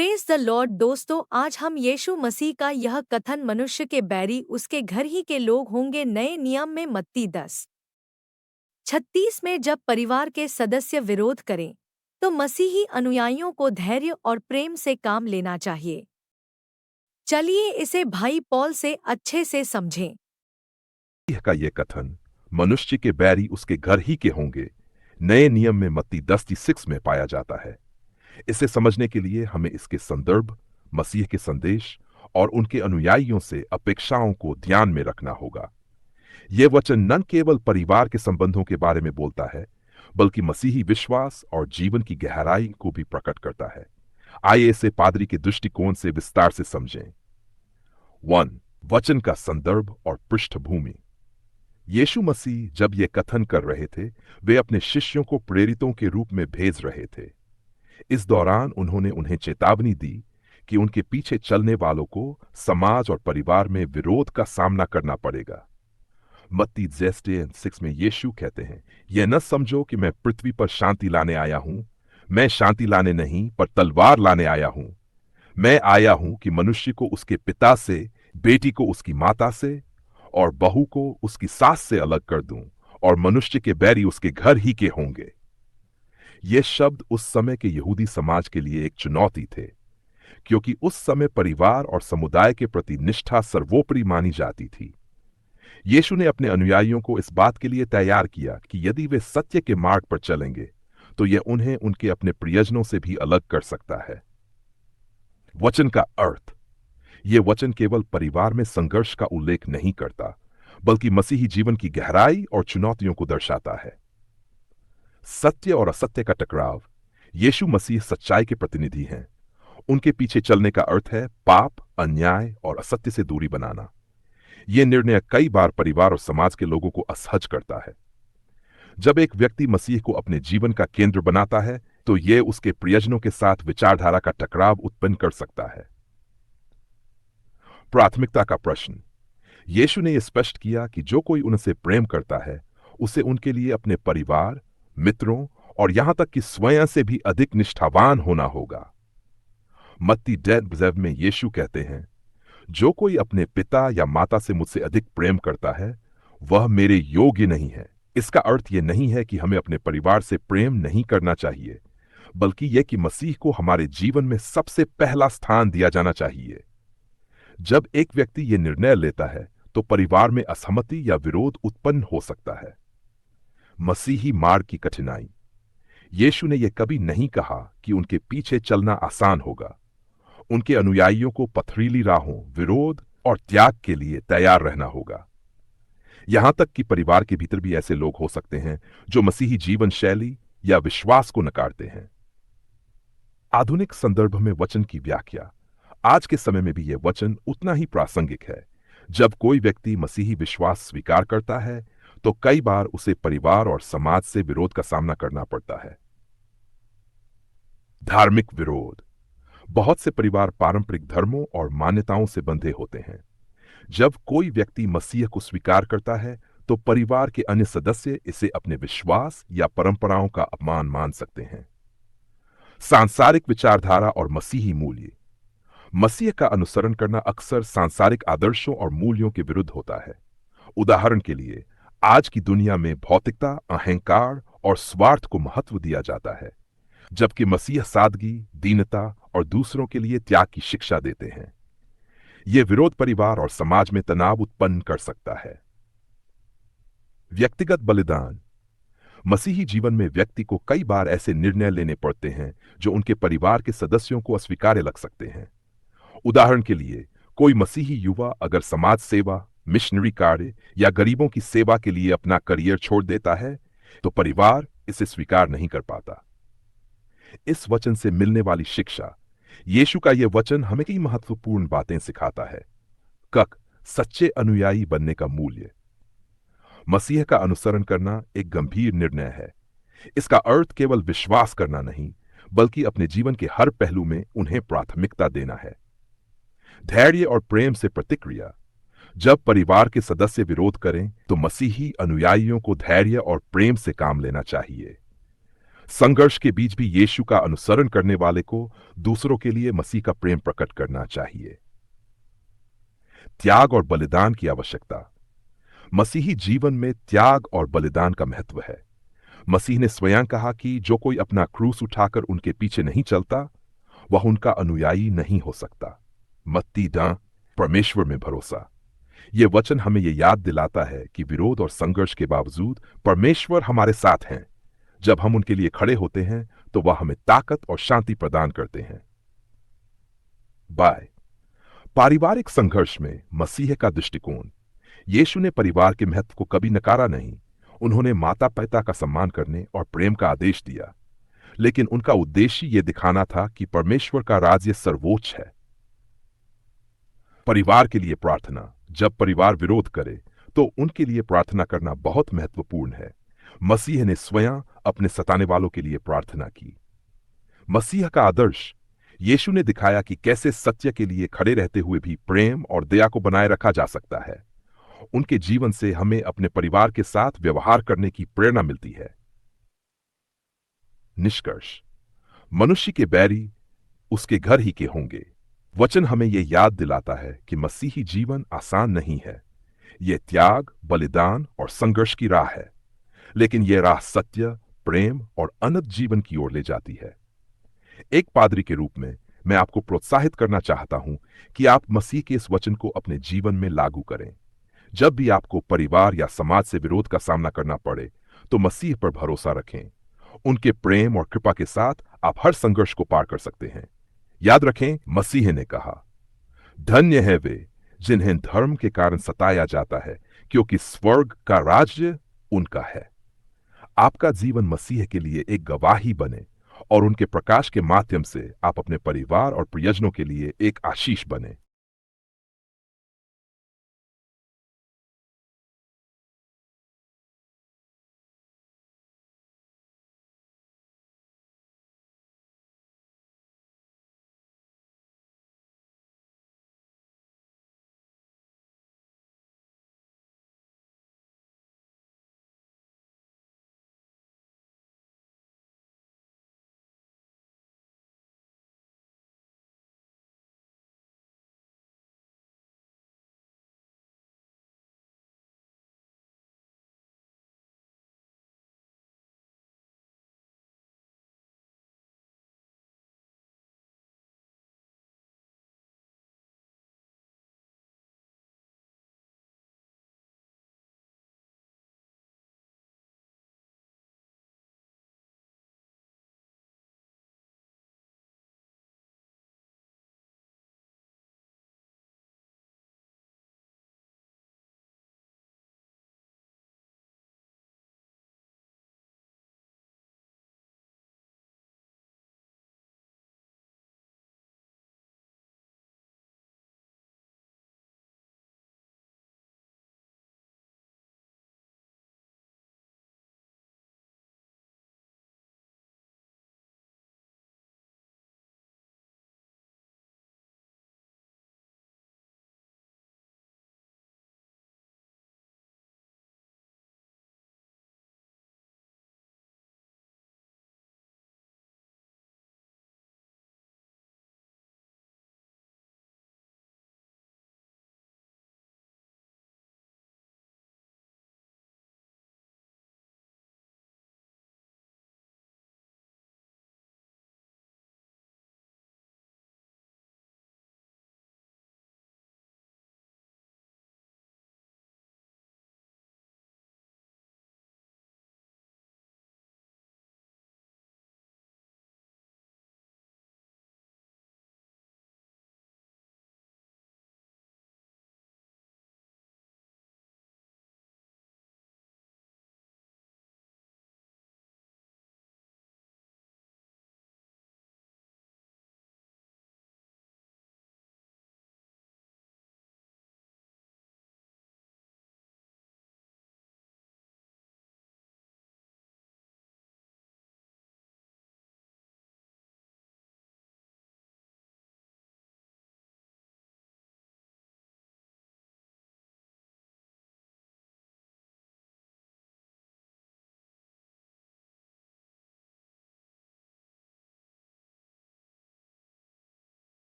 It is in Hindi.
प्रेज द लॉर्ड दोस्तों, आज हम यीशु मसीह का यह कथन मनुष्य के बैरी उसके घर ही के लोग होंगे नए नियम में मत्ती 10:36 में जब परिवार के सदस्य विरोध करें तो मसीही अनुयायियों को धैर्य और प्रेम से काम लेना चाहिए। चलिए इसे भाई पॉल से अच्छे से समझें। का ये कथन मनुष्य के बैरी उसके घर ही के होंगे नए नियम में मत्ती 10:36 में पाया जाता है। इसे समझने के लिए हमें इसके संदर्भ, मसीह के संदेश और उनके अनुयायियों से अपेक्षाओं को ध्यान में रखना होगा। यह वचन न केवल परिवार के संबंधों के बारे में बोलता है, बल्कि मसीही विश्वास और जीवन की गहराई को भी प्रकट करता है। आइए इसे पादरी के दृष्टिकोण से विस्तार से समझें। 1. वचन का संदर्भ और पृष्ठभूमि। यीशु मसीह जब ये कथन कर रहे थे, वे अपने शिष्यों को प्रेरितों के रूप में भेज रहे थे। इस दौरान उन्होंने उन्हें चेतावनी दी कि उनके पीछे चलने वालों को समाज और परिवार में विरोध का सामना करना पड़ेगा। मत्ती 10:6 में यीशु कहते हैं, यह न समझो कि मैं पृथ्वी पर शांति लाने आया हूं। मैं शांति लाने नहीं, पर तलवार लाने आया हूं। मैं आया हूं कि मनुष्य को उसके पिता से, बेटी को उसकी माता से और बहू को उसकी सास से अलग कर दूं, और मनुष्य के बैरी उसके घर ही के होंगे। ये शब्द उस समय के यहूदी समाज के लिए एक चुनौती थे, क्योंकि उस समय परिवार और समुदाय के प्रति निष्ठा सर्वोपरि मानी जाती थी। यीशु ने अपने अनुयायियों को इस बात के लिए तैयार किया कि यदि वे सत्य के मार्ग पर चलेंगे तो यह उन्हें उनके अपने प्रियजनों से भी अलग कर सकता है। वचन का अर्थ। यह वचन केवल परिवार में संघर्ष का उल्लेख नहीं करता, बल्कि मसीही जीवन की गहराई और चुनौतियों को दर्शाता है। सत्य और असत्य का टकराव। यीशु मसीह सच्चाई के प्रतिनिधि हैं। उनके पीछे चलने का अर्थ है पाप, अन्याय और असत्य से दूरी बनाना। यह निर्णय कई बार परिवार और समाज के लोगों को असहज करता है। जब एक व्यक्ति मसीह को अपने जीवन का केंद्र बनाता है, तो यह उसके प्रियजनों के साथ विचारधारा का टकराव उत्पन्न कर सकता है। प्राथमिकता का प्रश्न। यीशु ने यह स्पष्ट किया कि जो कोई उनसे प्रेम करता है, उसे उनके लिए अपने परिवार, मित्रों और यहां तक कि स्वयं से भी अधिक निष्ठावान होना होगा। मत्ती 10:7 में यीशु कहते हैं, जो कोई अपने पिता या माता से मुझसे अधिक प्रेम करता है, वह मेरे योग्य नहीं है। इसका अर्थ यह नहीं है कि हमें अपने परिवार से प्रेम नहीं करना चाहिए, बल्कि यह कि मसीह को हमारे जीवन में सबसे पहला स्थान दिया जाना चाहिए। जब एक व्यक्ति यह निर्णय लेता है, तो परिवार में असहमति या विरोध उत्पन्न हो सकता है। मसीही मार्ग की कठिनाई। यीशु ने यह कभी नहीं कहा कि उनके पीछे चलना आसान होगा। उनके अनुयायियों को पथरीली राहों, विरोध और त्याग के लिए तैयार रहना होगा। यहां तक कि परिवार के भीतर भी ऐसे लोग हो सकते हैं जो मसीही जीवन शैली या विश्वास को नकारते हैं। आधुनिक संदर्भ में वचन की व्याख्या। आज के समय में भी यह वचन उतना ही प्रासंगिक है। जब कोई व्यक्ति मसीही विश्वास स्वीकार करता है, तो कई बार उसे परिवार और समाज से विरोध का सामना करना पड़ता है। धार्मिक विरोध। बहुत से परिवार पारंपरिक धर्मों और मान्यताओं से बंधे होते हैं। जब कोई व्यक्ति मसीह को स्वीकार करता है, तो परिवार के अन्य सदस्य इसे अपने विश्वास या परंपराओं का अपमान मान सकते हैं। सांसारिक विचारधारा और मसीही मूल्य। मसीह का अनुसरण करना अक्सर सांसारिक आदर्शों और मूल्यों के विरुद्ध होता है। उदाहरण के लिए, आज की दुनिया में भौतिकता, अहंकार और स्वार्थ को महत्व दिया जाता है, जबकि मसीह सादगी, दीनता और दूसरों के लिए त्याग की शिक्षा देते हैं। यह विरोध परिवार और समाज में तनाव उत्पन्न कर सकता है। व्यक्तिगत बलिदान। मसीही जीवन में व्यक्ति को कई बार ऐसे निर्णय लेने पड़ते हैं जो उनके परिवार के सदस्यों को अस्वीकार्य लग सकते हैं। उदाहरण के लिए, कोई मसीही युवा अगर समाज सेवा, मिशनरी कार्य या गरीबों की सेवा के लिए अपना करियर छोड़ देता है, तो परिवार इसे स्वीकार नहीं कर पाता। इस वचन से मिलने वाली शिक्षा। यीशु का यह वचन हमें कई महत्वपूर्ण बातें सिखाता है। सच्चे अनुयायी बनने का मूल्य। मसीह का अनुसरण करना एक गंभीर निर्णय है। इसका अर्थ केवल विश्वास करना नहीं, बल्कि अपने जीवन के हर पहलू में उन्हें प्राथमिकता देना है। धैर्य और प्रेम से प्रतिक्रिया। जब परिवार के सदस्य विरोध करें, तो मसीही अनुयायियों को धैर्य और प्रेम से काम लेना चाहिए। संघर्ष के बीच भी यीशु का अनुसरण करने वाले को दूसरों के लिए मसीह का प्रेम प्रकट करना चाहिए। त्याग और बलिदान की आवश्यकता। मसीही जीवन में त्याग और बलिदान का महत्व है। मसीह ने स्वयं कहा कि जो कोई अपना क्रूस उठाकर उनके पीछे नहीं चलता, वह उनका अनुयायी नहीं हो सकता। मत्ती 10, परमेश्वर में भरोसा। यह वचन हमें यह याद दिलाता है कि विरोध और संघर्ष के बावजूद परमेश्वर हमारे साथ हैं। जब हम उनके लिए खड़े होते हैं तो वह हमें ताकत और शांति प्रदान करते हैं। बाय। पारिवारिक संघर्ष में मसीह का दृष्टिकोण। यीशु ने परिवार के महत्व को कभी नकारा नहीं। उन्होंने माता पिता का सम्मान करने और प्रेम का आदेश दिया, लेकिन उनका उद्देश्य यह दिखाना था कि परमेश्वर का राज्य सर्वोच्च है। परिवार के लिए प्रार्थना। जब परिवार विरोध करे तो उनके लिए प्रार्थना करना बहुत महत्वपूर्ण है। मसीह ने स्वयं अपने सताने वालों के लिए प्रार्थना की। मसीह का आदर्श। यीशु ने दिखाया कि कैसे सत्य के लिए खड़े रहते हुए भी प्रेम और दया को बनाए रखा जा सकता है। उनके जीवन से हमें अपने परिवार के साथ व्यवहार करने की प्रेरणा मिलती है। निष्कर्ष। मनुष्य के बैरी उसके घर ही के होंगे। वचन हमें यह याद दिलाता है कि मसीही जीवन आसान नहीं है। यह त्याग, बलिदान और संघर्ष की राह है, लेकिन यह राह सत्य, प्रेम और अनंत जीवन की ओर ले जाती है। एक पादरी के रूप में मैं आपको प्रोत्साहित करना चाहता हूं कि आप मसीह के इस वचन को अपने जीवन में लागू करें। जब भी आपको परिवार या समाज से विरोध का सामना करना पड़े तो मसीह पर भरोसा रखें। उनके प्रेम और कृपा के साथ आप हर संघर्ष को पार कर सकते हैं। याद रखें, मसीह ने कहा, धन्य है वे जिन्हें धर्म के कारण सताया जाता है, क्योंकि स्वर्ग का राज्य उनका है। आपका जीवन मसीह के लिए एक गवाही बने और उनके प्रकाश के माध्यम से आप अपने परिवार और प्रियजनों के लिए एक आशीष बने।